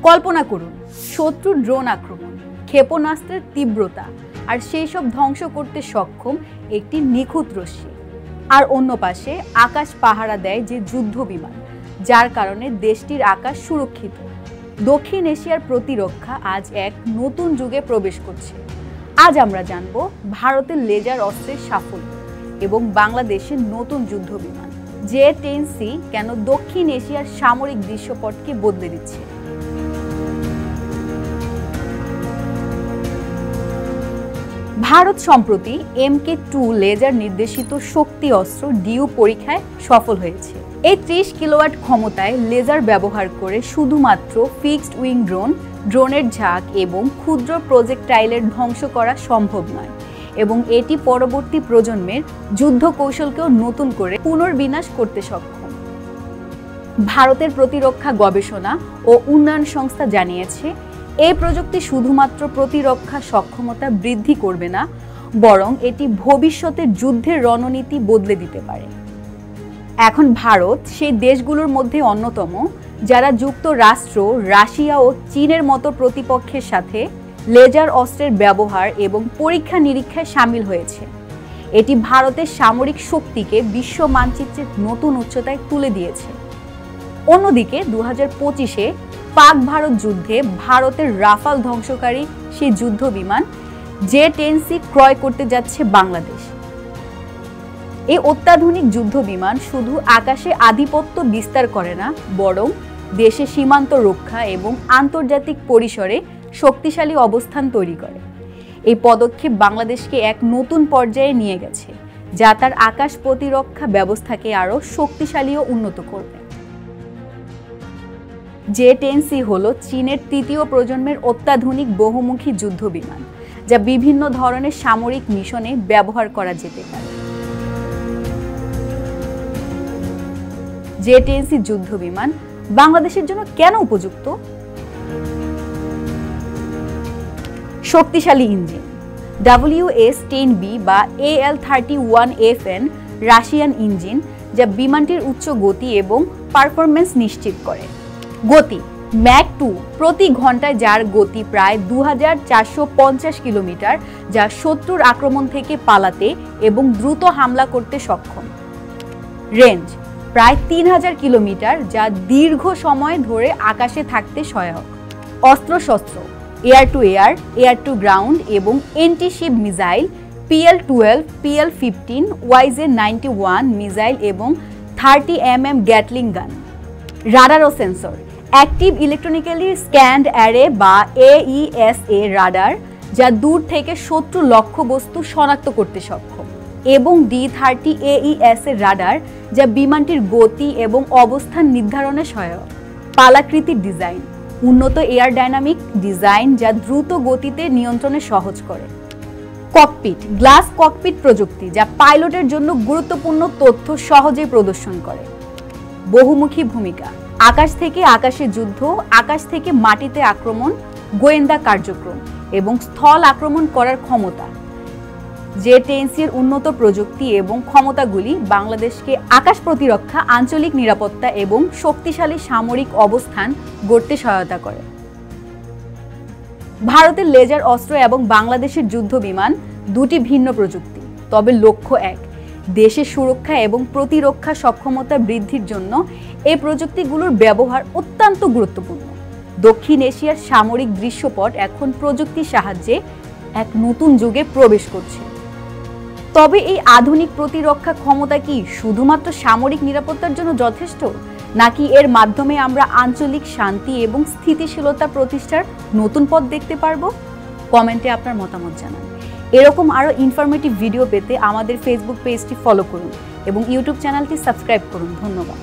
কল্পনা করুন শত্রুর ড্রোন আক্রমণ, ক্ষেপণাস্ত্রের তীব্রতা আর সেই সব ধ্বংস করতে সক্ষম একটি নিখুঁত রশ্মি। আর অন্য পাশে আকাশ পাহারা দেয় যে যুদ্ধ বিমান, যার কারণে দেশটির আকাশ সুরক্ষিত। দক্ষিণ এশিয়ার প্রতিরক্ষা আজ এক নতুন যুগে প্রবেশ করছে। আজ আমরা জানব ভারতের লেজার অস্ত্রের সাফল্য এবং বাংলাদেশের নতুন যুদ্ধ বিমান J-10C কেন দক্ষিণ এশিয়ার সামরিক দৃশ্যপটকে বদলে দিচ্ছে। ভারত সম্প্রতি MK2 লেজার নির্দেশিত শক্তি অস্ত্র ডিউ পরীক্ষায় সফল হয়েছে। এই 30 কিলোওয়াট ক্ষমতায় লেজার ব্যবহার করে শুধুমাত্র ফিক্সড উইং ড্রোনের ঝাঁক এবং ক্ষুদ্র প্রজেক্টাইলের ধ্বংস করা সম্ভব নয়, এবং এটি পরবর্তী প্রজন্মের যুদ্ধ কৌশলকেও নতুন করে পুনর্বিন্যাস করতে সক্ষম। ভারতের প্রতিরক্ষা গবেষণা ও উন্নয়ন সংস্থা জানিয়েছে, এই প্রযুক্তি শুধুমাত্র প্রতিরক্ষা সক্ষমতা বৃদ্ধি করবে না, বরং এটি ভবিষ্যতের যুদ্ধের রণনীতি বদলে দিতে পারে। এখন ভারত সেই দেশগুলোর মধ্যে অন্যতম যারা যুক্তরাষ্ট্র, রাশিয়া ও চীনের মতো প্রতিপক্ষের সাথে লেজার অস্ত্রের ব্যবহার এবং পরীক্ষা নিরীক্ষায় সামিল হয়েছে। এটি ভারতের সামরিক শক্তিকে বিশ্ব মানচিত্রের নতুন উচ্চতায় তুলে দিয়েছে। অন্যদিকে 2025-এ পাক ভারত যুদ্ধে ভারতের রাফাল ধ্বংসকারী সেই যুদ্ধ বিমান J-10C ক্রয় করতে যাচ্ছে বাংলাদেশ। এই অত্যাধুনিক যুদ্ধ বিমান শুধু আকাশে আধিপত্য বিস্তার করে না, বরং দেশের সীমান্ত রক্ষা এবং আন্তর্জাতিক পরিসরে শক্তিশালী অবস্থান তৈরি করে। এই পদক্ষেপ বাংলাদেশকে এক নতুন পর্যায়ে নিয়ে গেছে, যা তার আকাশ প্রতিরক্ষা ব্যবস্থাকে আরও শক্তিশালী ও উন্নত করবে। J-10C হলো চীনের তৃতীয় প্রজন্মের অত্যাধুনিক বহুমুখী যুদ্ধ বিমান, যা বিভিন্ন ধরনের সামরিক মিশনে ব্যবহার করা যেতে পারে। J-10C যুদ্ধ বিমান বাংলাদেশের জন্য কেন উপযুক্ত? শক্তিশালী ইঞ্জিন WS-10B বা AL-31FN রাশিয়ান ইঞ্জিন, যা বিমানটির উচ্চ গতি এবং পারফরম্যান্স নিশ্চিত করে। গতি ম্যাক 2 প্রতি ঘন্টায়, যার গতি প্রায় 2450 কিলোমিটার, যা শত্রুর আক্রমণ থেকে পালাতে এবং দ্রুত হামলা করতে সক্ষম। রেঞ্জ প্রায় 3000 কিলোমিটার, যা দীর্ঘ সময় ধরে আকাশে থাকতে সহায়ক। অস্ত্রশস্ত্র air to air, air to ground এবং anti-ship missile PL-12, PL-15, YJ-91 missile এবং 30mm গ্যাটলিং গান। রাডার ও sensor active electronically scanned array বা AESA রাডার, যা দূর থেকে শত্রু লক্ষ্যবস্তু শনাক্ত করতে সক্ষম, এবং D-30 AESA রাডার, যা বিমানটির গতি এবং অবস্থান নির্ধারণে সহায়ক। পালাকৃতির ডিজাইন উন্নত এয়ারডাইনামিক ডিজাইন, যা দ্রুত গতিতে নিয়ন্ত্রণে সহজ করে। ককপিট গ্লাস ককপিট প্রযুক্তি, যা পাইলটের জন্য গুরুত্বপূর্ণ তথ্য সহজেই প্রদর্শন করে। বহুমুখী ভূমিকা আকাশ থেকে আকাশে যুদ্ধ, আকাশ থেকে মাটিতে আক্রমণ, গোয়েন্দা কার্যক্রম এবং স্থল আক্রমণ করার ক্ষমতা। J-10C-র উন্নত প্রযুক্তি এবং ক্ষমতাগুলি বাংলাদেশকে আকাশ প্রতিরক্ষা, আঞ্চলিক নিরাপত্তা এবং শক্তিশালী সামরিক অবস্থান গড়তে সহায়তা করে। ভারতের লেজার অস্ত্র এবং বাংলাদেশের যুদ্ধ বিমান দুটি ভিন্ন প্রযুক্তি, তবে লক্ষ্য এক, দেশের সুরক্ষা এবং প্রতিরক্ষা সক্ষমতা বৃদ্ধির জন্য এই প্রযুক্তিগুলোর ব্যবহার অত্যন্ত গুরুত্বপূর্ণ। দক্ষিণ এশিয়ার সামরিক দৃশ্যপট এখন প্রযুক্তির সাহায্যে এক নতুন যুগে প্রবেশ করছে। তবে এই আধুনিক প্রতিরক্ষা ক্ষমতা কি শুধুমাত্র সামরিক নিরাপত্তার জন্য যথেষ্ট, নাকি এর মাধ্যমে আমরা আঞ্চলিক শান্তি এবং স্থিতিশীলতা প্রতিষ্ঠার নতুন পথ দেখতে পারবো? কমেন্টে আপনার মতামত জানান। এরকম আরও ইনফরমেটিভ ভিডিও পেতে আমাদের ফেসবুক পেজটি ফলো করুন এবং ইউটিউব চ্যানেলটি সাবস্ক্রাইব করুন। ধন্যবাদ।